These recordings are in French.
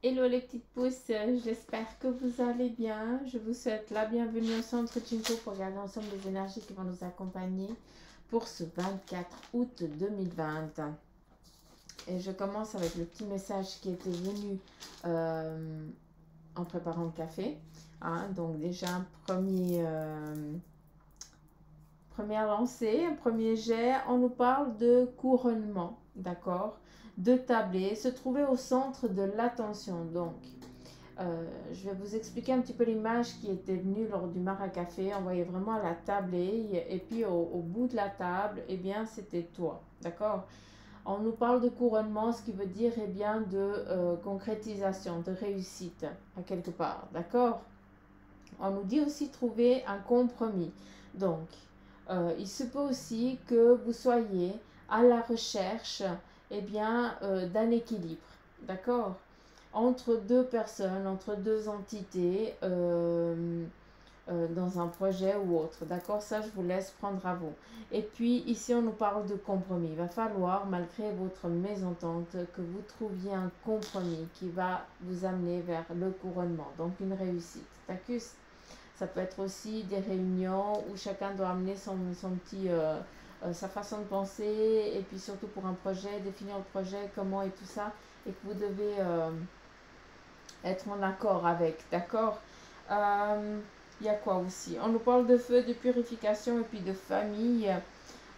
Hello les petites pousses, j'espère que vous allez bien. Je vous souhaite la bienvenue au centre Chinko pour regarder ensemble les énergies qui vont nous accompagner pour ce 24 août 2020. Et je commence avec le petit message qui était venu en préparant le café. Donc déjà un première lancée, un premier jet, on nous parle de couronnement, d'accord, de tabler, se trouver au centre de l'attention. Donc, je vais vous expliquer un petit peu l'image qui était venue lors du Maracafé. On voyait vraiment la tablée et puis au bout de la table, eh bien, c'était toi, d'accord. On nous parle de couronnement, ce qui veut dire, eh bien, de concrétisation, de réussite, à quelque part, d'accord. On nous dit aussi trouver un compromis. Donc, il se peut aussi que vous soyez à la recherche eh bien, d'un équilibre, d'accord, entre deux personnes, entre deux entités, dans un projet ou autre, d'accord. Ça, je vous laisse prendre à vous. Et puis, ici, on nous parle de compromis. Il va falloir, malgré votre mésentente, que vous trouviez un compromis qui va vous amener vers le couronnement, donc une réussite, d'accord. Ça peut être aussi des réunions où chacun doit amener son petit, sa façon de penser, et puis surtout pour un projet, définir le projet, comment et tout ça, et que vous devez être en accord avec, d'accord. Il y a quoi aussi? On nous parle de feu, de purification et puis de famille.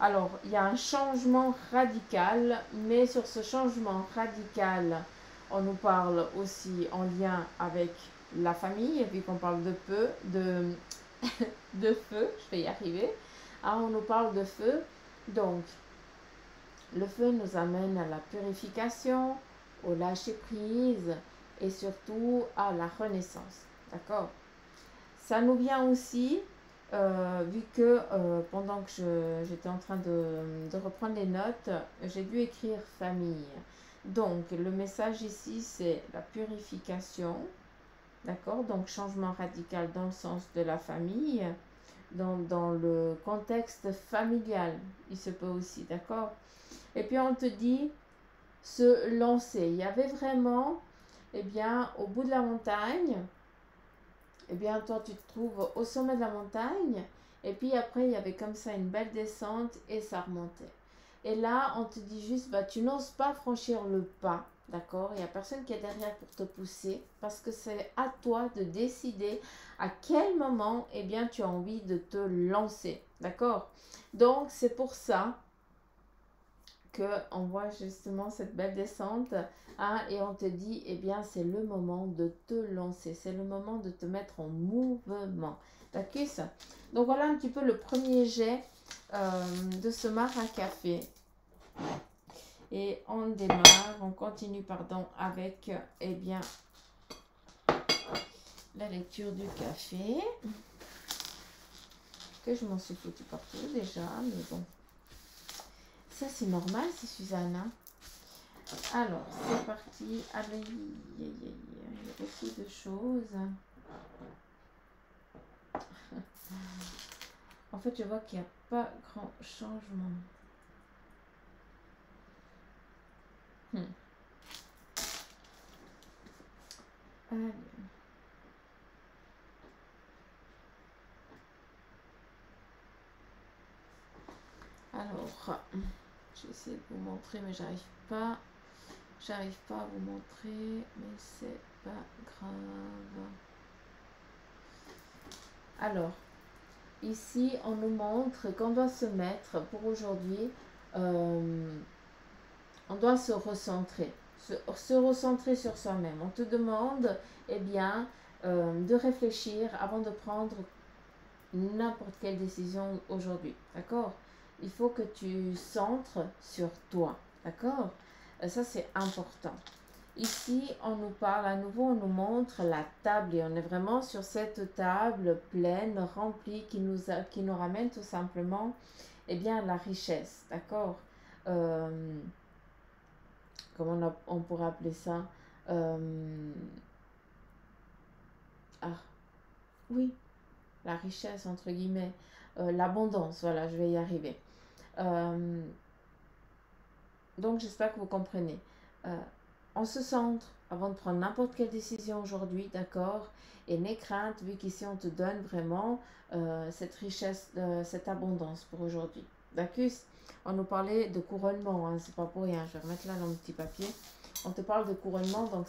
Alors, il y a un changement radical, mais sur ce changement radical, on nous parle aussi en lien avec la famille, et puis qu'on parle de de feu, je vais y arriver. On nous parle de feu, donc le feu nous amène à la purification, au lâcher-prise et surtout à la renaissance, d'accord. Ça nous vient aussi, vu que pendant que j'étais en train de reprendre les notes, j'ai dû écrire famille. Donc, le message ici, c'est la purification, d'accord? Donc, changement radical dans le sens de la famille, dans le contexte familial, il se peut aussi, d'accord? Et puis, on te dit se lancer. Il y avait vraiment, eh bien, au bout de la montagne, eh bien, toi, tu te trouves au sommet de la montagne, et puis après, il y avait comme ça une belle descente, et ça remontait. Et là, on te dit juste, bah, tu n'oses pas franchir le pas, d'accord. Il n'y a personne qui est derrière pour te pousser, parce que c'est à toi de décider à quel moment, eh bien, tu as envie de te lancer, d'accord. Donc, c'est pour ça on voit justement cette belle descente, et on te dit, eh bien, c'est le moment de te lancer, c'est le moment de te mettre en mouvement. D'accord. Donc, voilà un petit peu le premier jet de ce Maracafé. Et on démarre, on continue, pardon, avec, eh bien, la lecture du café. Que je m'en suis foutu partout déjà, mais bon. Ça, c'est normal, c'est Suzanne, hein. Alors, c'est parti. Allez, il y a beaucoup de choses. En fait, je vois qu'il n'y a pas grand changement. Allez. Alors, je vais essayer de vous montrer, mais j'arrive pas. J'arrive pas à vous montrer, mais c'est pas grave. Alors, ici, on nous montre qu'on doit se mettre, pour aujourd'hui, on doit se recentrer. Se recentrer sur soi-même. On te demande, eh bien, de réfléchir avant de prendre n'importe quelle décision aujourd'hui, d'accord. Il faut que tu centres sur toi, d'accord. Ça, c'est important. Ici, on nous parle à nouveau, on nous montre la table, et on est vraiment sur cette table pleine, remplie, qui nous ramène tout simplement, eh bien, la richesse, d'accord. Comment on pourrait appeler ça, oui, la richesse entre guillemets, l'abondance, voilà, je vais y arriver. Donc j'espère que vous comprenez. on se centre avant de prendre n'importe quelle décision aujourd'hui, d'accord? Et n'aie crainte, vu qu'ici on te donne vraiment cette richesse, cette abondance pour aujourd'hui. D'accord? On nous parlait de couronnement, hein, c'est pas pour rien. Je vais remettre là dans le petit papier. On te parle de couronnement, donc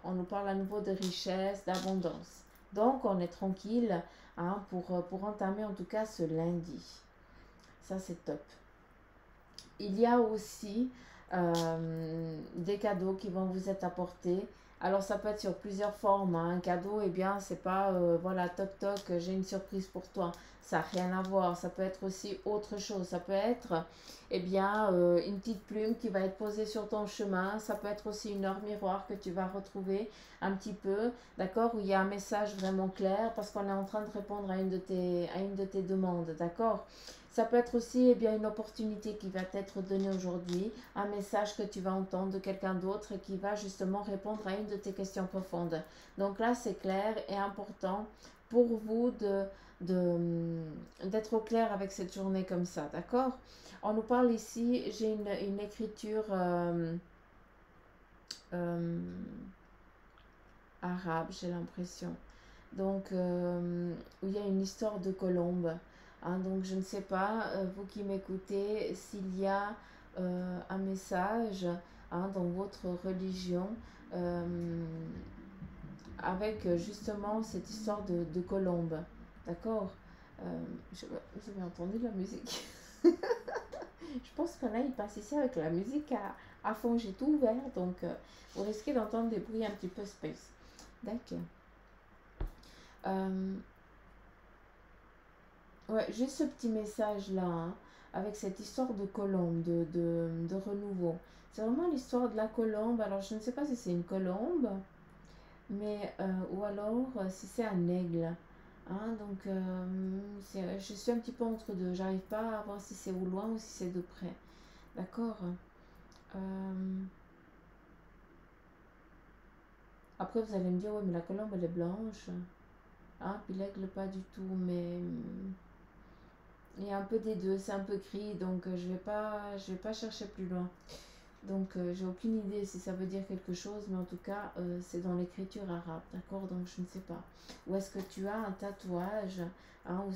on nous parle à nouveau de richesse, d'abondance. Donc on est tranquille, hein, pour entamer en tout cas ce lundi. Ça c'est top. Il y a aussi des cadeaux qui vont vous être apportés. Alors ça peut être sur plusieurs formes, hein. Un cadeau, eh bien, c'est pas, voilà, toc toc, j'ai une surprise pour toi. Ça n'a rien à voir. Ça peut être aussi autre chose. Ça peut être, eh bien, une petite plume qui va être posée sur ton chemin. Ça peut être aussi une heure miroir que tu vas retrouver un petit peu, d'accord, où il y a un message vraiment clair parce qu'on est en train de répondre à une de tes demandes, d'accord. Ça peut être aussi, eh bien, une opportunité qui va t'être donnée aujourd'hui, un message que tu vas entendre de quelqu'un d'autre qui va justement répondre à une de tes questions profondes. Donc là, c'est clair et important pour vous d'être au clair avec cette journée comme ça, d'accord? On nous parle ici, j'ai une écriture arabe, j'ai l'impression. Donc, où il y a une histoire de colombe. Hein, donc, je ne sais pas, vous qui m'écoutez, s'il y a un message, hein, dans votre religion avec justement cette histoire de colombe. D'accord. Vous avez entendu la musique? Je pense que là, il passe ici avec la musique à fond. J'ai tout ouvert, donc vous risquez d'entendre des bruits un petit peu space. D'accord. Ouais, juste ce petit message-là, hein, avec cette histoire de colombe, de renouveau. C'est vraiment l'histoire de la colombe. Alors, je ne sais pas si c'est une colombe, mais ou alors si c'est un aigle. Hein, donc, je suis un petit peu entre deux. J'arrive pas à voir si c'est au loin ou si c'est de près. D'accord. Après, vous allez me dire, ouais, mais la colombe, elle est blanche. Hein, puis l'aigle, pas du tout. Mais il y a un peu des deux. C'est un peu gris, donc je vais pas chercher plus loin. Donc, j'ai aucune idée si ça veut dire quelque chose, mais en tout cas, c'est dans l'écriture arabe, d'accord? Donc, je ne sais pas. Ou est-ce que tu as un tatouage, hein, où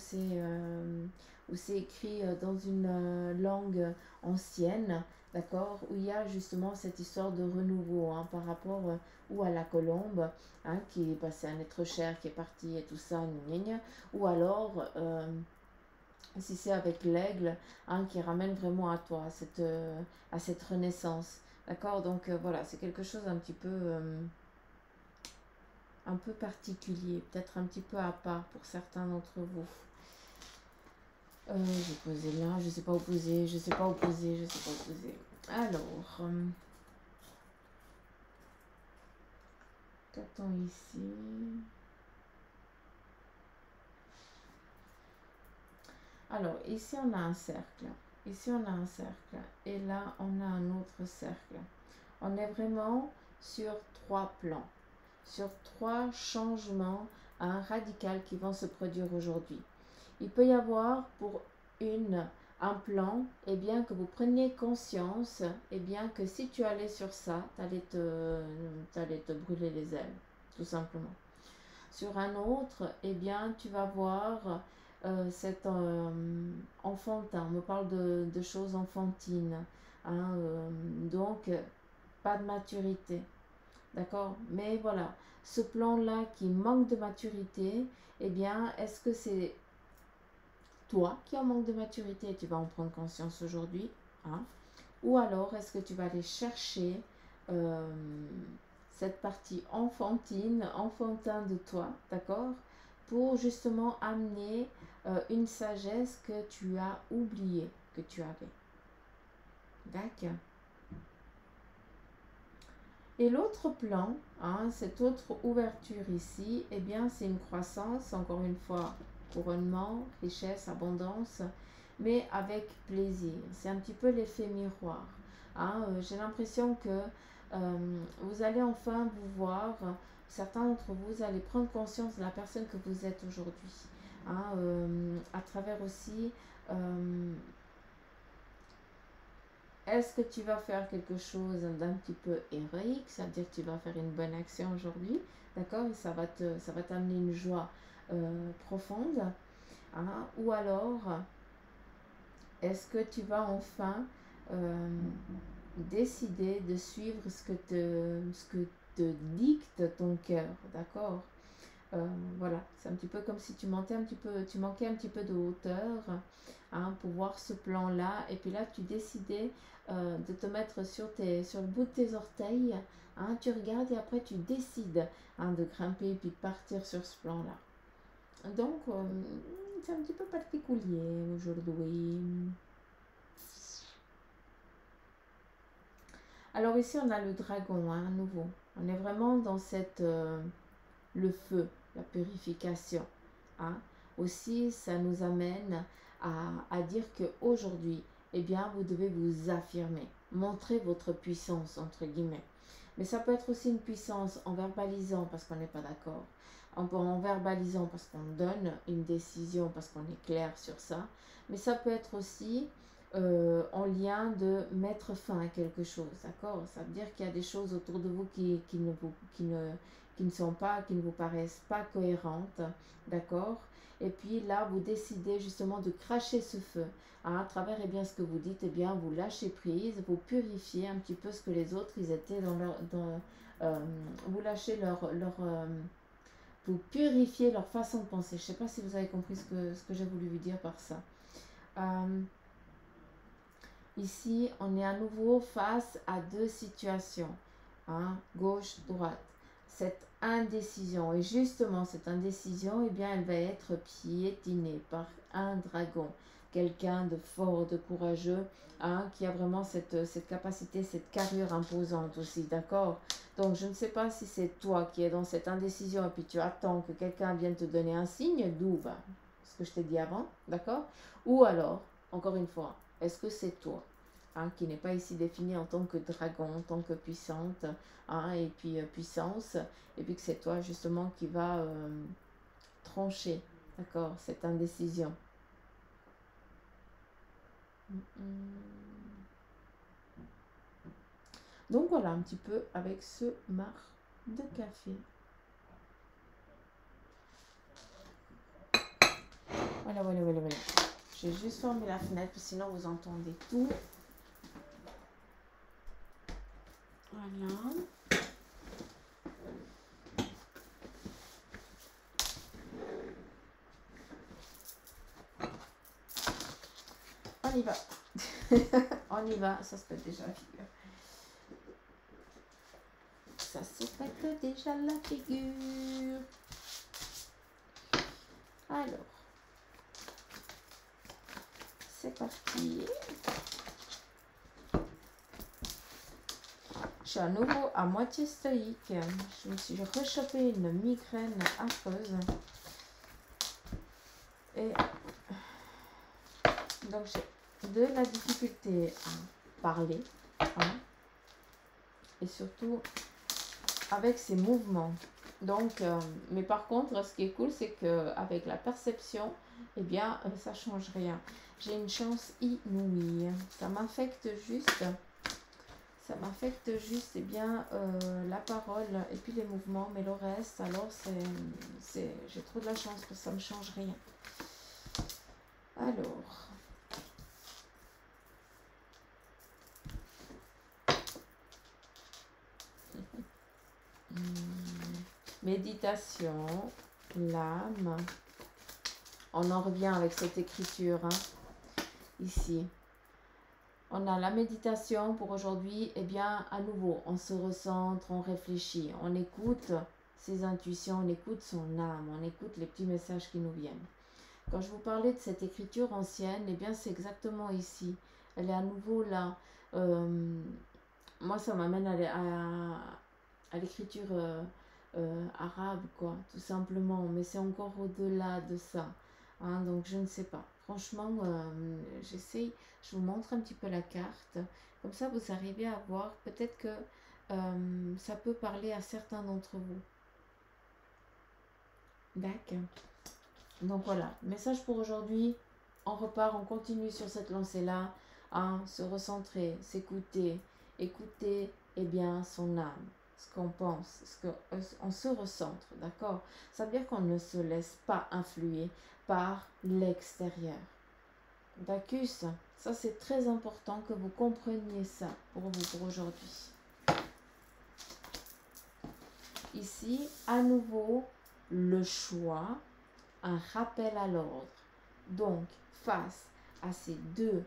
c'est écrit dans une langue ancienne, d'accord? Où il y a justement cette histoire de renouveau, hein, par rapport ou à la colombe, hein, qui est passée un être cher, qui est parti et tout ça, gna gna gna. Ou alors si c'est avec l'aigle, hein, qui ramène vraiment à toi, à cette renaissance. D'accord. Donc voilà, c'est quelque chose un peu particulier, peut-être un petit peu à part pour certains d'entre vous. J'ai posé là, je sais pas où poser, je sais pas où poser, je sais pas où poser. Alors, qu'attends ici? Alors, ici on a un cercle. Ici on a un cercle. Et là on a un autre cercle. On est vraiment sur 3 plans. Sur 3 changements radicaux qui vont se produire aujourd'hui. Il peut y avoir pour un plan, eh bien, que vous preniez conscience, eh bien, que si tu allais sur ça, t'allais te brûler les ailes, tout simplement. Sur un autre, eh bien, tu vas voir cet enfantin. On me parle de choses enfantines. Hein, donc, pas de maturité. D'accord. Mais voilà, ce plan-là qui manque de maturité, eh bien, est-ce que c'est toi qui en manque de maturité et tu vas en prendre conscience aujourd'hui, hein? Ou alors est-ce que tu vas aller chercher cette partie enfantine, enfantin de toi, d'accord, pour justement amener une sagesse que tu as oubliée que tu avais. D'accord. Et l'autre plan, hein, cette autre ouverture ici, eh bien c'est une croissance, encore une fois, couronnement, richesse, abondance, mais avec plaisir. C'est un petit peu l'effet miroir. Hein. J'ai l'impression que vous allez enfin vous voir, certains d'entre vous allez prendre conscience de la personne que vous êtes aujourd'hui. Hein, à travers aussi Est-ce que tu vas faire quelque chose d'un petit peu héroïque, c'est-à-dire que tu vas faire une bonne action aujourd'hui, d'accord? Ça va t'amener une joie profonde, hein? Ou alors, est-ce que tu vas enfin euh, décider de suivre ce que te dicte ton cœur, d'accord? Voilà, c'est un petit peu comme si tu manquais un petit peu de hauteur, hein, pour voir ce plan-là. Et puis là, tu décidais de te mettre sur le bout de tes orteils, hein, tu regardes et après tu décides, hein, de grimper et puis de partir sur ce plan-là. Donc, c'est un petit peu particulier aujourd'hui. Alors ici, on a le dragon, hein, à nouveau. On est vraiment dans le feu, la purification, hein. Aussi, ça nous amène à dire qu'aujourd'hui, eh bien, vous devez vous affirmer, montrer votre puissance, entre guillemets. Mais ça peut être aussi une puissance en verbalisant parce qu'on n'est pas d'accord, en verbalisant parce qu'on donne une décision, parce qu'on est clair sur ça. Mais ça peut être aussi en lien de mettre fin à quelque chose, d'accord? Ça veut dire qu'il y a des choses autour de vous qui ne sont pas, qui ne vous paraissent pas cohérentes, d'accord? Et puis là, vous décidez justement de cracher ce feu, hein, à travers bien, ce que vous dites, bien, vous lâchez prise, vous purifiez un petit peu ce que les autres, ils étaient vous lâchez vous purifiez leur façon de penser. Je ne sais pas si vous avez compris ce que j'ai voulu vous dire par ça. Ici, on est à nouveau face à deux situations, hein, gauche, droite. Cette indécision, et justement cette indécision, bien, elle va être piétinée par un dragon, quelqu'un de fort, de courageux, hein, qui a vraiment cette capacité, cette carrure imposante aussi, d'accord? Donc je ne sais pas si c'est toi qui es dans cette indécision et puis tu attends que quelqu'un vienne te donner un signe, d'où ce que je t'ai dit avant, d'accord? Ou alors, encore une fois, est-ce que c'est toi, hein, qui n'est pas ici défini en tant que dragon, en tant que puissante, hein, et puis puissance, et puis que c'est toi justement qui va trancher, d'accord, cette indécision. Donc voilà un petit peu avec ce marc de café. Voilà. J'ai juste fermé la fenêtre, sinon vous entendez tout. Voilà. On y va. On y va. Ça se pète déjà la figure. Ça se pète déjà la figure. Alors. C'est parti. Je suis à nouveau à moitié stoïque. Je me suis rechopé une migraine affreuse. Et donc j'ai de la difficulté à parler, hein, et surtout avec ces mouvements. Donc, mais par contre, ce qui est cool, c'est qu'avec la perception, bien, ça change rien. J'ai une chance inouïe. Ça m'affecte juste, bien, la parole et puis les mouvements, mais le reste, alors, j'ai trop de la chance parce que ça ne me change rien. Alors, méditation, l'âme. On en revient avec cette écriture, hein, ici. On a la méditation pour aujourd'hui. Bien, à nouveau, on se recentre, on réfléchit, on écoute ses intuitions, on écoute son âme, on écoute les petits messages qui nous viennent. Quand je vous parlais de cette écriture ancienne, bien, c'est exactement ici. Elle est à nouveau là. Moi, ça m'amène à l'écriture arabe, quoi, tout simplement. Mais c'est encore au-delà de ça, hein, donc je ne sais pas. Franchement, j'essaye, je vous montre un petit peu la carte. Comme ça, vous arrivez à voir. Peut-être que ça peut parler à certains d'entre vous. D'accord. Donc voilà, message pour aujourd'hui. On repart, on continue sur cette lancée-là. hein, se recentrer, s'écouter, écouter eh bien son âme, ce qu'on pense, on se recentre, d'accord? Ça veut dire qu'on ne se laisse pas influer par l'extérieur. D'accord? Ça c'est très important que vous compreniez ça pour vous pour aujourd'hui. Ici, à nouveau, le choix, un rappel à l'ordre. Donc, face à ces deux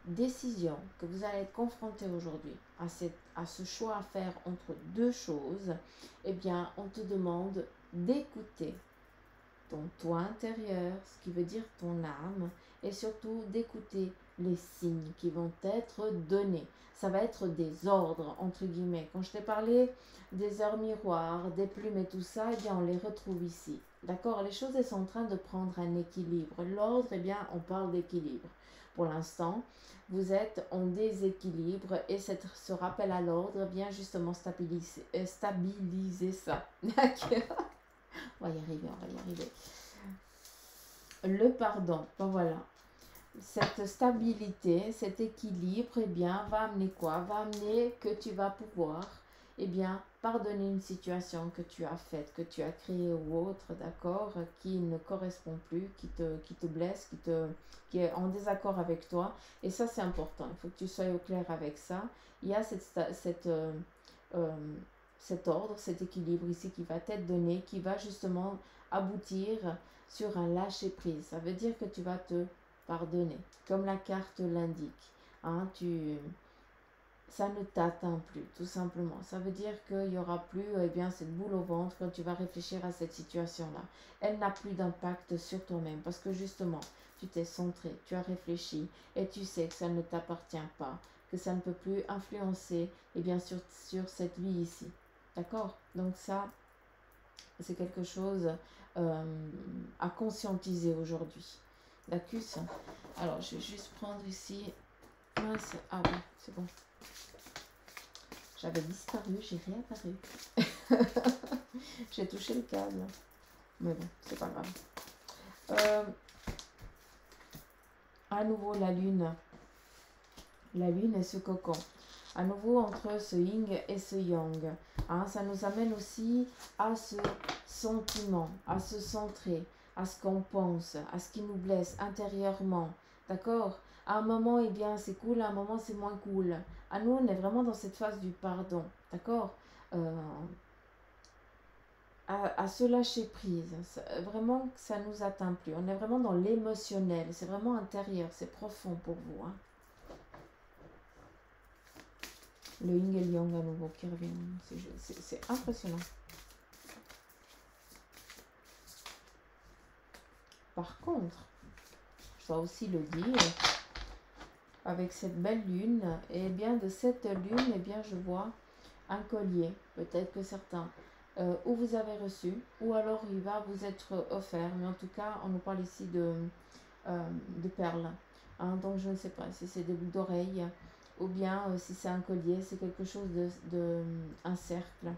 décisions que vous allez être confrontés aujourd'hui, à ce choix à faire entre deux choses, eh bien, on te demande d'écouter ton toi intérieur, ce qui veut dire ton âme, et surtout d'écouter les signes qui vont être donnés. Ça va être des ordres, entre guillemets. Quand je t'ai parlé des heures miroirs, des plumes et tout ça, eh bien, on les retrouve ici. D'accord? Les choses, elles sont en train de prendre un équilibre. L'ordre, eh bien, on parle d'équilibre. Pour l'instant, vous êtes en déséquilibre et ce rappel à l'ordre vient justement stabiliser ça. D'accord? On va y arriver, on va y arriver. Le pardon, ben voilà. Cette stabilité, cet équilibre, eh bien, va amener quoi? Va amener que tu vas pouvoir, eh bien, pardonner une situation que tu as faite, que tu as créée ou autre, d'accord, qui ne correspond plus, qui te blesse, qui est en désaccord avec toi. Et ça, c'est important. Il faut que tu sois au clair avec ça. Il y a cet ordre, cet équilibre ici qui va t'être donné, qui va justement aboutir sur un lâcher-prise. Ça veut dire que tu vas te pardonner, comme la carte l'indique. Hein, ça ne t'atteint plus, tout simplement. Ça veut dire qu'il n'y aura plus eh bien, cette boule au ventre quand tu vas réfléchir à cette situation-là. Elle n'a plus d'impact sur toi-même parce que justement, tu t'es centré, tu as réfléchi et tu sais que ça ne t'appartient pas, que ça ne peut plus influencer eh bien, sur cette vie ici. D'accord? Donc ça, c'est quelque chose à conscientiser aujourd'hui. D'accord? Alors, je vais juste prendre ici. Mince. Ah oui, c'est bon. J'avais disparu, j'ai réapparu. J'ai touché le câble. Mais bon, c'est pas grave. À nouveau, la lune. La lune et ce cocon. À nouveau, entre ce yin et ce yang. Hein, ça nous amène aussi à ce sentiment, à se centrer, à ce qu'on pense, à ce qui nous blesse intérieurement. D'accord? À un moment, eh bien, c'est cool, à un moment, c'est moins cool. À nous, on est vraiment dans cette phase du pardon. D'accord? À se lâcher prise. Vraiment, ça ne nous atteint plus. On est vraiment dans l'émotionnel. C'est vraiment intérieur, c'est profond pour vous. Hein. Le yin et le yang à nouveau qui reviennent. C'est impressionnant. Par contre, je dois aussi le dire, avec cette belle lune, et bien de cette lune, eh bien je vois un collier, peut-être que certains, où vous avez reçu, ou alors il va vous être offert, mais en tout cas, on nous parle ici de perles. Hein, donc je ne sais pas si c'est des boucles d'oreilles, ou bien si c'est un collier, c'est quelque chose un cercle.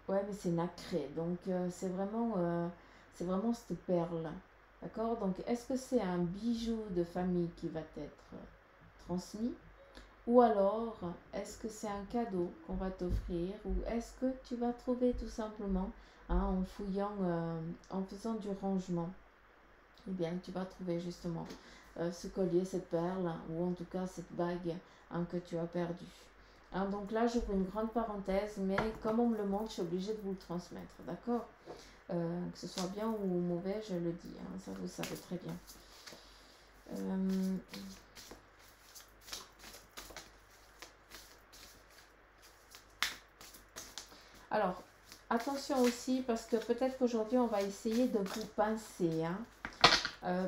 Ouais, mais c'est nacré, donc c'est vraiment cette perle. D'accord? Donc, est-ce que c'est un bijou de famille qui va être transmis? Ou alors, est-ce que c'est un cadeau qu'on va t'offrir? Ou est-ce que tu vas trouver tout simplement, hein, en fouillant, en faisant du rangement, eh bien, tu vas trouver justement ce collier, cette perle, ou en tout cas cette bague hein, que tu as perdue. Hein, donc là, j'ouvre une grande parenthèse, mais comme on me le montre, je suis obligée de vous le transmettre, d'accord? Que ce soit bien ou mauvais, je le dis, hein, ça vous savez très bien. Alors, attention aussi, parce que peut-être qu'aujourd'hui, on va essayer de vous pincer, hein.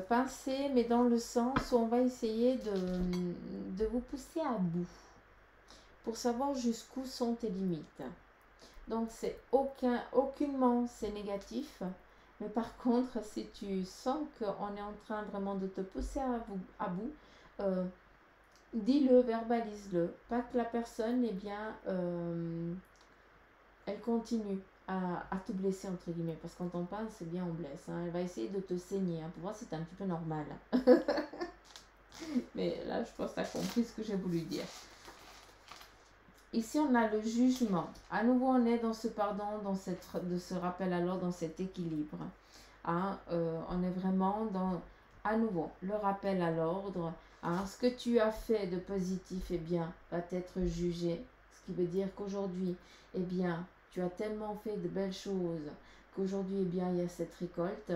Pincer, mais dans le sens où on va essayer de vous pousser à bout pour savoir jusqu'où sont tes limites. Donc, c'est aucunement c'est négatif, mais par contre, si tu sens qu'on est en train vraiment de te pousser à bout, dis-le, verbalise-le, pas que la personne, eh bien, elle continue à te blesser, entre guillemets, parce que quand on parle, c'est bien on blesse. Hein. Elle va essayer de te saigner, hein, pour voir si c'est un petit peu normal. Mais là, je pense que tu as compris ce que j'ai voulu dire. Ici, on a le jugement. À nouveau, on est dans ce pardon, de ce rappel à l'ordre, dans cet équilibre. Hein, on est vraiment dans, à nouveau, le rappel à l'ordre. Hein, ce que tu as fait de positif, eh bien, va être jugé. Ce qui veut dire qu'aujourd'hui, eh bien, tu as tellement fait de belles choses qu'aujourd'hui, eh bien, il y a cette récolte.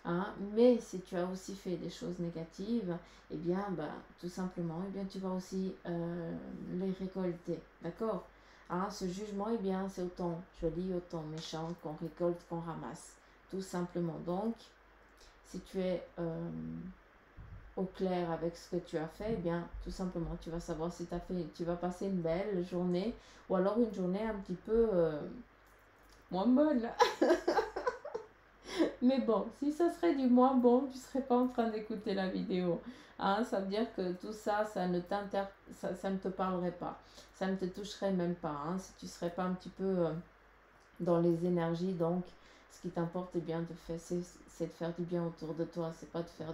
Hein, mais si tu as aussi fait des choses négatives, eh bien, bah, tout simplement, eh bien, tu vas aussi les récolter. D'accord? Hein, ce jugement, eh bien, c'est autant joli, autant méchant qu'on récolte, qu'on ramasse. Tout simplement. Donc, si tu es au clair avec ce que tu as fait, eh bien, tout simplement, tu vas savoir si tu vas passer une belle journée ou alors une journée un petit peu moins bonne. Mais bon, si ça serait du moins bon, tu ne serais pas en train d'écouter la vidéo. Hein, ça veut dire que tout ça, ça ne te parlerait pas. Ça ne te toucherait même pas. Hein, si tu ne serais pas un petit peu dans les énergies. Donc, ce qui t'importe, eh bien, c'est de faire du bien autour de toi. C'est pas de faire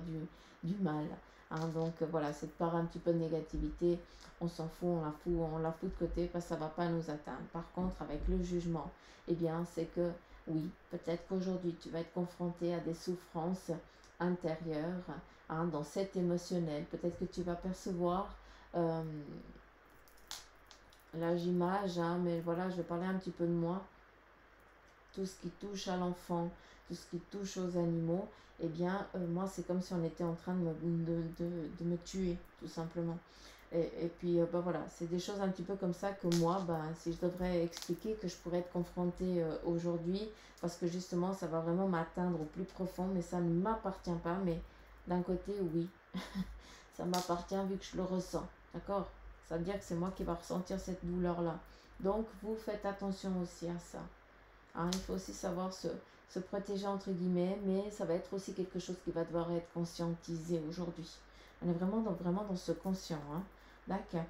du mal. Hein, donc, voilà, cette part un petit peu de négativité, on s'en fout, on la fout de côté parce que ça va pas nous atteindre. Par contre, avec le jugement, eh bien, c'est que oui, peut-être qu'aujourd'hui, tu vas être confronté à des souffrances intérieures, hein, dans cet émotionnel. Peut-être que tu vas percevoir, là j'image, hein, mais voilà, je vais parler un petit peu de moi, tout ce qui touche à l'enfant, tout ce qui touche aux animaux, eh bien, moi, c'est comme si on était en train de me tuer, tout simplement. Et puis, bah, voilà, c'est des choses un petit peu comme ça que moi, bah, si je devrais expliquer, que je pourrais être confrontée aujourd'hui, parce que justement, ça va vraiment m'atteindre au plus profond, mais ça ne m'appartient pas, mais d'un côté, oui, ça m'appartient vu que je le ressens, d'accord? Ça veut dire que c'est moi qui va ressentir cette douleur-là. Donc, vous faites attention aussi à ça. Hein, il faut aussi savoir se protéger entre guillemets, mais ça va être aussi quelque chose qui va devoir être conscientisé aujourd'hui. On est vraiment dans ce conscient. Hein. D'accord.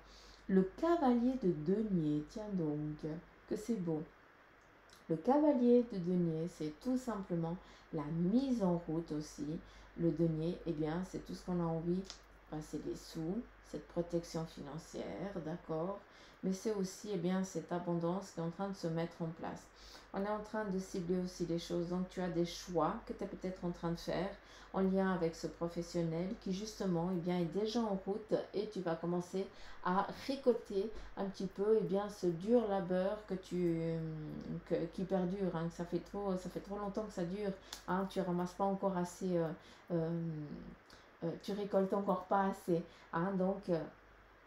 Le cavalier de denier, tiens donc, que c'est beau. Le cavalier de denier, c'est tout simplement la mise en route aussi. Le denier, eh bien, c'est tout ce qu'on a envie. Ben, c'est les sous, cette protection financière, d'accord. Mais c'est aussi, eh bien, cette abondance qui est en train de se mettre en place. On est en train de cibler aussi les choses. Donc, tu as des choix que tu es peut-être en train de faire en lien avec ce professionnel qui, justement, eh bien, est déjà en route et tu vas commencer à récolter un petit peu, eh bien, ce dur labeur qui perdure. Hein, que ça fait trop longtemps que ça dure. Hein, tu ramasses pas encore assez, tu récoltes encore pas assez. Hein, donc,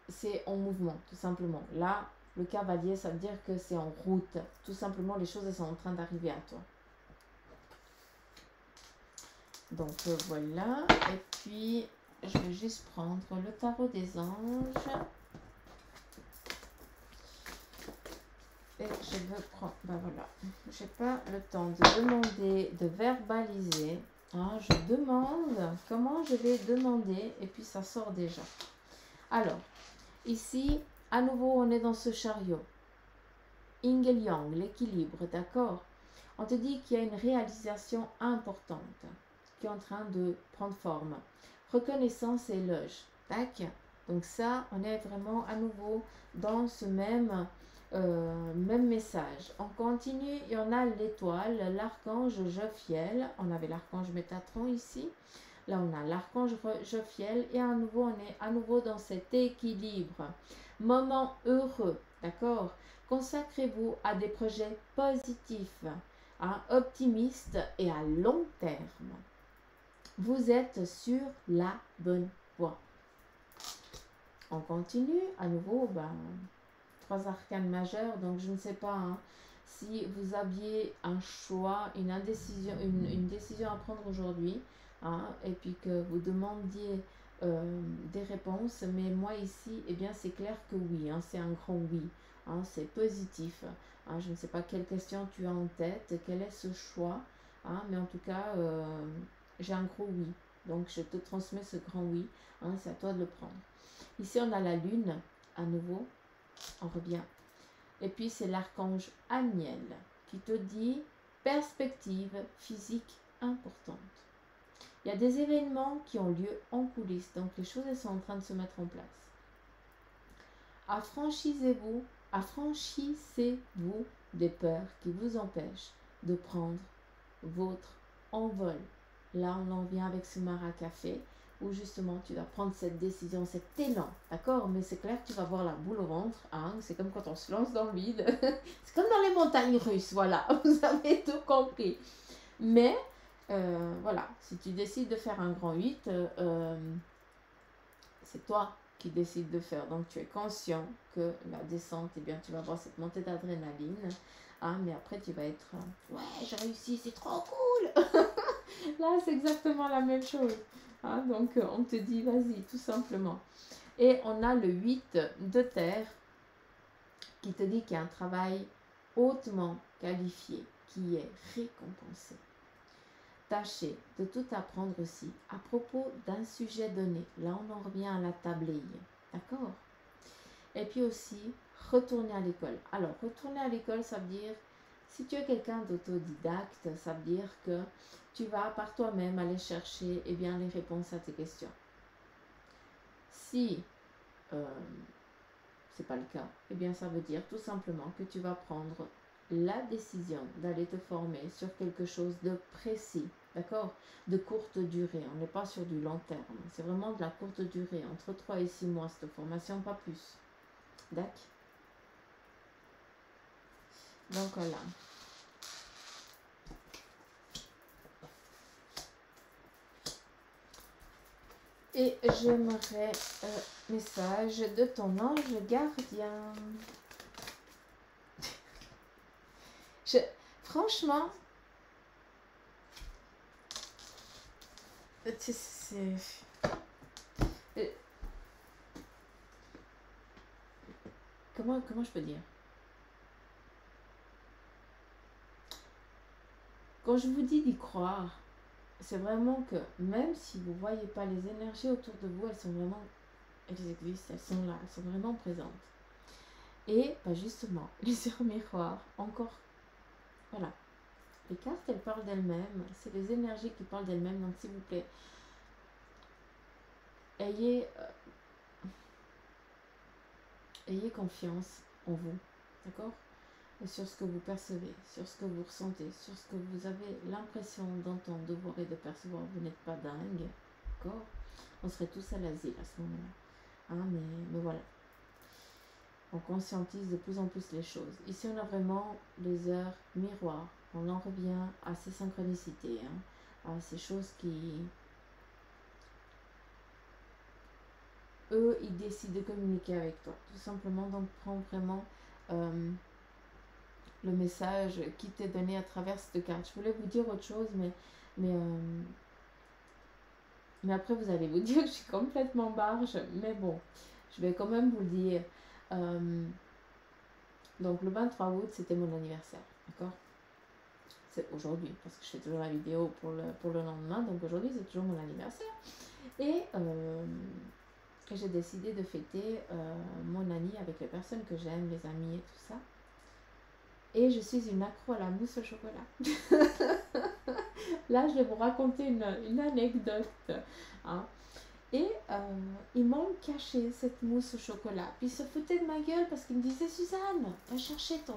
c'est en mouvement, tout simplement. Là, le cavalier, ça veut dire que c'est en route. Tout simplement, les choses elles sont en train d'arriver à toi. Donc, voilà. Et puis, je vais juste prendre le tarot des anges. Et je veux prendre... Ben voilà. Je n'ai pas le temps de demander, de verbaliser. Hein, je demande comment je vais demander. Et puis, ça sort déjà. Alors, ici, à nouveau, on est dans ce chariot. Yin et Yang, l'équilibre, d'accord? On te dit qu'il y a une réalisation importante qui est en train de prendre forme. Reconnaissance et éloge. Tac. Donc ça, on est vraiment à nouveau dans ce même message. On continue et on a l'étoile, l'archange Jophiel. On avait l'archange Métatron ici. Là, on a l'archange Jophiel et à nouveau, on est à nouveau dans cet équilibre. Moment heureux, d'accord? Consacrez-vous à des projets positifs, hein, optimistes et à long terme. Vous êtes sur la bonne voie. On continue, à nouveau, 3 arcanes majeurs, donc je ne sais pas hein, si vous aviez un choix, une décision à prendre aujourd'hui, hein, et puis que vous demandiez des réponses, mais moi ici, eh bien c'est clair que oui, hein, c'est un grand oui, hein, c'est positif. Hein, je ne sais pas quelle question tu as en tête, quel est ce choix, hein, mais en tout cas, j'ai un gros oui, donc je te transmets ce grand oui, hein, c'est à toi de le prendre. Ici, on a la lune, à nouveau, on revient. Et puis, c'est l'archange Aniel qui te dit perspective physique importante. Il y a des événements qui ont lieu en coulisses, donc les choses elles sont en train de se mettre en place. Affranchissez-vous des peurs qui vous empêchent de prendre votre envol. Là, on en vient avec ce Mara Café, où justement tu vas prendre cette décision, cet élan, d'accord? Mais c'est clair que tu vas avoir la boule au ventre, hein? C'est comme quand on se lance dans le vide, c'est comme dans les montagnes russes, voilà, vous avez tout compris. Mais, voilà, si tu décides de faire un grand 8, c'est toi qui décides de faire, donc tu es conscient que la descente, eh bien tu vas avoir cette montée d'adrénaline, hein? Mais après tu vas être, ouais, j'ai réussi, c'est trop cool. Là, c'est exactement la même chose. Hein, donc, on te dit, vas-y, tout simplement. Et on a le 8 de terre qui te dit qu'il y a un travail hautement qualifié qui est récompensé. Tâchez de tout apprendre aussi à propos d'un sujet donné. Là, on en revient à la tablée. D'accord? Et puis aussi, retourner à l'école. Alors, retourner à l'école, ça veut dire, si tu es quelqu'un d'autodidacte, ça veut dire que tu vas par toi-même aller chercher eh bien, les réponses à tes questions. Si c'est pas le cas, eh bien ça veut dire tout simplement que tu vas prendre la décision d'aller te former sur quelque chose de précis, d'accord? De courte durée. On n'est pas sur du long terme. C'est vraiment de la courte durée, entre 3 et 6 mois cette formation, pas plus. D'accord? Donc voilà. Et j'aimerais message de ton ange gardien. Franchement, comment je peux dire? Quand je vous dis d'y croire, c'est vraiment que même si vous ne voyez pas les énergies autour de vous, elles existent, elles sont là, elles sont vraiment présentes. Et bah justement, les sœurs miroirs, encore, voilà. Les cartes, elles parlent d'elles-mêmes, c'est les énergies qui parlent d'elles-mêmes, donc s'il vous plaît, ayez confiance en vous, d'accord? Et sur ce que vous percevez, sur ce que vous ressentez, sur ce que vous avez l'impression d'entendre, de voir et de percevoir. Vous n'êtes pas dingue, d'accord? On serait tous à l'asile à ce moment-là. Hein, mais voilà. On conscientise de plus en plus les choses. Ici, on a vraiment les heures miroirs. On en revient à ces synchronicités, hein, à ces choses qui... Eux, ils décident de communiquer avec toi. Tout simplement, donc prends vraiment le message qui t'est donné à travers cette carte. Je voulais vous dire autre chose, mais après, vous allez vous dire que je suis complètement barge. Mais bon, je vais quand même vous le dire. Donc, le 23 août, c'était mon anniversaire. D'accord? C'est aujourd'hui, parce que je fais toujours la vidéo pour le lendemain. Donc, aujourd'hui, c'est toujours mon anniversaire. Et j'ai décidé de fêter mon année avec les personnes que j'aime, les amis et tout ça. Et je suis une accro à la mousse au chocolat. Là, je vais vous raconter une anecdote. Hein. Et ils m'ont caché cette mousse au chocolat. Puis ils se foutaient de ma gueule parce qu'ils me disaient, Suzanne, va chercher ton...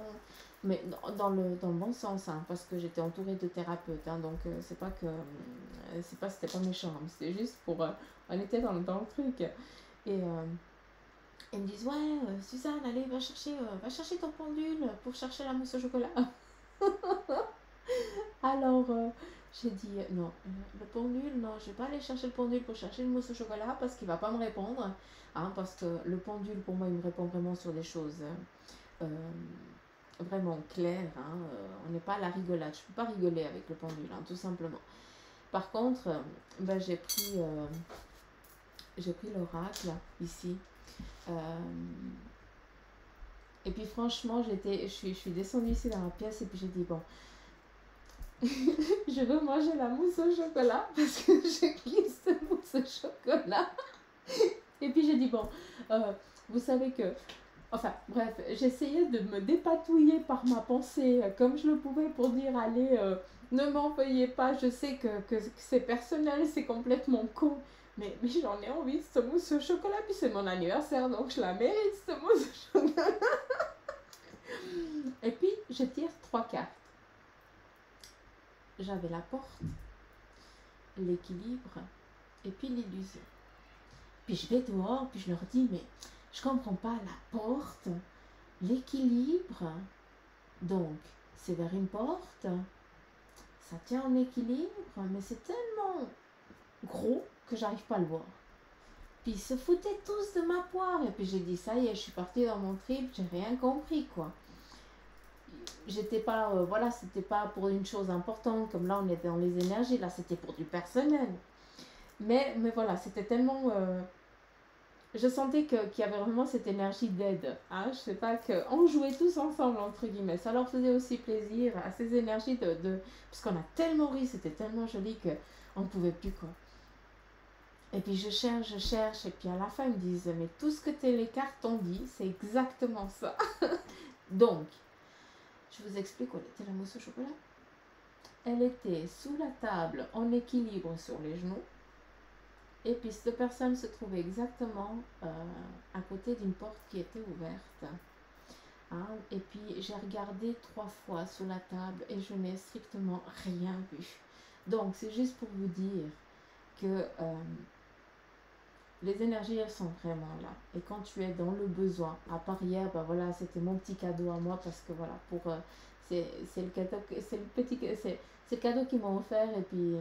Mais dans le bon sens, hein, parce que j'étais entourée de thérapeutes. Hein, donc, c'était pas méchant. Hein, c'était juste pour... on était dans le truc. Et... ils me disent, ouais, Suzanne, allez, va chercher ton pendule pour chercher la mousse au chocolat. Alors, j'ai dit, non, le pendule, non, je vais pas aller chercher le pendule pour chercher une mousse au chocolat parce qu'il va pas me répondre. Hein, parce que le pendule, pour moi, il me répond vraiment sur des choses vraiment claires. Hein, on n'est pas à la rigolade. Je peux pas rigoler avec le pendule, hein, tout simplement. Par contre, ben, j'ai pris l'oracle ici. Et puis franchement, je suis descendue ici dans la pièce et puis j'ai dit, bon, je veux manger la mousse au chocolat parce que je kiffe cette mousse au chocolat. Et puis j'ai dit, bon, vous savez que Enfin, bref, j'essayais de me dépatouiller par ma pensée comme je le pouvais pour dire, allez, ne m'envoyez pas, je sais que c'est personnel, c'est complètement con. Mais j'en ai envie de cette mousse au chocolat, puis c'est mon anniversaire, donc je la mérite, cette mousse au chocolat. Et puis, je tire 3 cartes. J'avais la porte, l'équilibre, et puis l'illusion. Puis je vais dehors, puis je leur dis, mais je comprends pas, la porte, l'équilibre, donc c'est vers une porte, ça tient en équilibre, mais c'est tellement gros que j'arrive pas à le voir. Puis ils se foutaient tous de ma poire, et puis j'ai dit, ça y est, je suis partie dans mon trip, j'ai rien compris, quoi. J'étais pas, voilà, c'était pas pour une chose importante, comme là on était dans les énergies, là c'était pour du personnel. Mais voilà, c'était tellement... je sentais qu'il y avait vraiment cette énergie d'aide. Hein? Je sais pas, qu'on jouait tous ensemble, entre guillemets. Ça leur faisait aussi plaisir, à ces énergies parce qu'on a tellement ri, c'était tellement joli qu'on ne pouvait plus, quoi. Et puis je cherche, et puis à la fin ils me disent, mais tout ce que les cartes ont dit, c'est exactement ça. Donc, je vous explique où elle était la mousse au chocolat. Elle était sous la table, en équilibre sur les genoux. Et puis cette personne se trouvait exactement à côté d'une porte qui était ouverte. Hein? Et puis j'ai regardé 3 fois sous la table et je n'ai strictement rien vu. Donc c'est juste pour vous dire que les énergies, elles sont vraiment là. Et quand tu es dans le besoin, à part hier, ben voilà, c'était mon petit cadeau à moi parce que voilà, c'est le cadeau, c'est le cadeau qu'ils m'ont offert, et puis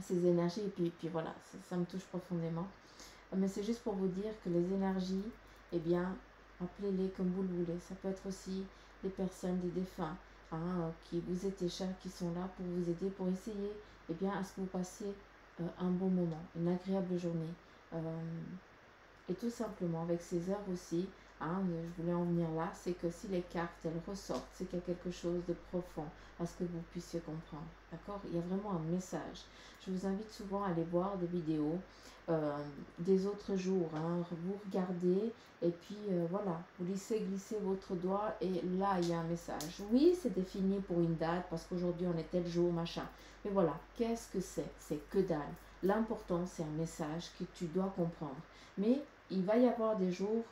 ces énergies, et puis voilà, ça me touche profondément. Mais c'est juste pour vous dire que les énergies, eh bien, appelez-les comme vous le voulez. Ça peut être aussi des personnes, des défunts, hein, qui vous étaient chers, qui sont là pour vous aider, pour essayer, eh bien, à ce que vous passiez un bon moment, une agréable journée. Et tout simplement, avec ces heures aussi, hein, je voulais en venir là, c'est que si les cartes, elles ressortent, c'est qu'il y a quelque chose de profond à ce que vous puissiez comprendre. D'accord? Il y a vraiment un message. Je vous invite souvent à aller voir des vidéos des autres jours. Hein, vous regardez et puis voilà, vous laissez glisser votre doigt et là, il y a un message. Oui, c'est défini pour une date parce qu'aujourd'hui, on est tel jour, machin. Mais voilà, qu'est-ce que c'est? C'est que dalle. L'important, c'est un message que tu dois comprendre. Mais il va y avoir des jours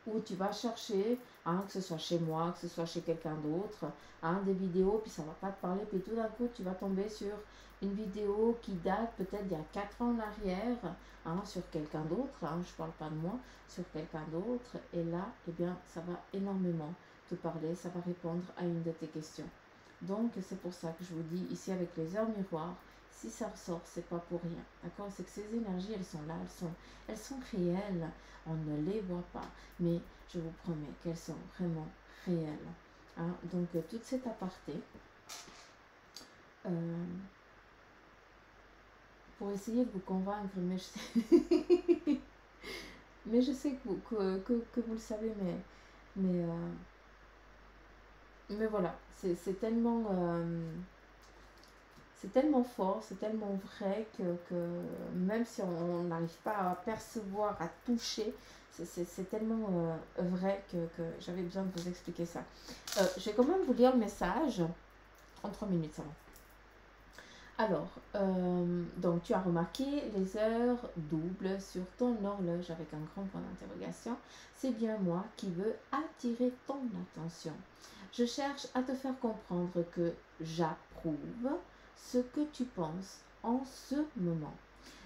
où tu vas chercher, hein, que ce soit chez moi, que ce soit chez quelqu'un d'autre, hein, des vidéos, puis ça ne va pas te parler, puis tout d'un coup, tu vas tomber sur une vidéo qui date peut-être d'il y a 4 ans en arrière, hein, sur quelqu'un d'autre, hein, je ne parle pas de moi, sur quelqu'un d'autre, et là, eh bien, ça va énormément te parler, ça va répondre à une de tes questions. Donc, c'est pour ça que je vous dis, ici avec les heures miroirs, si ça ressort, c'est pas pour rien. D'accord? C'est que ces énergies, elles sont là, elles sont réelles. On ne les voit pas, mais je vous promets qu'elles sont vraiment réelles. Hein? Donc, toute cette aparté, pour essayer de vous convaincre, mais je sais, mais je sais que vous le savez, mais voilà, c'est tellement... c'est tellement fort, c'est tellement vrai que même si on n'arrive pas à percevoir, à toucher, c'est tellement vrai que j'avais besoin de vous expliquer ça. Je vais quand même vous lire le message en 3 minutes, ça va. Alors, donc tu as remarqué les heures doubles sur ton horloge avec un grand point d'interrogation. C'est bien moi qui veux attirer ton attention. Je cherche à te faire comprendre que j'approuve ce que tu penses en ce moment.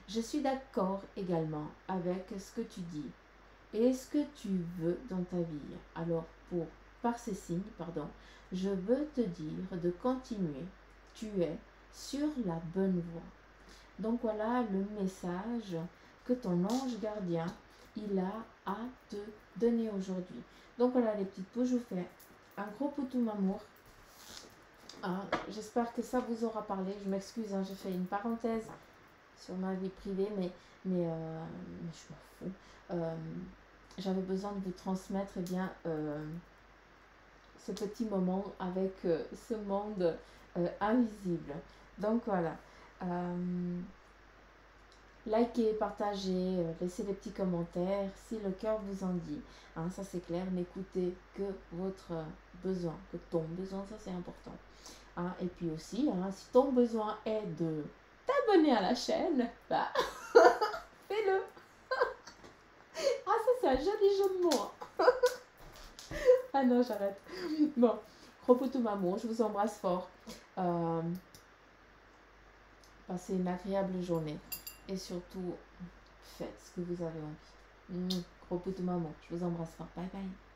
Je suis d'accord également avec ce que tu dis et ce que tu veux dans ta vie. Alors, par ces signes, je veux te dire de continuer. Tu es sur la bonne voie. Donc voilà le message que ton ange gardien, il a à te donner aujourd'hui. Donc voilà les petites pouces, je vous fais un gros poutou m'amour. J'espère que ça vous aura parlé. Je m'excuse, hein, j'ai fait une parenthèse sur ma vie privée, mais je m'en fous. J'avais besoin de vous transmettre ce petit moment avec ce monde invisible. Donc voilà. likez, partagez, laissez des petits commentaires si le cœur vous en dit. Hein, ça c'est clair, n'écoutez que votre besoin, que ton besoin, ça c'est important. Hein, et puis aussi, hein, si ton besoin est de t'abonner à la chaîne, bah, fais-le. Ah, ça c'est un joli jeu de mots. Hein. Ah non, j'arrête. Bon, gros poutou maman, je vous embrasse fort. Passez une agréable journée. Et surtout, faites ce que vous avez envie. Gros poutou maman, je vous embrasse fort. Bye bye.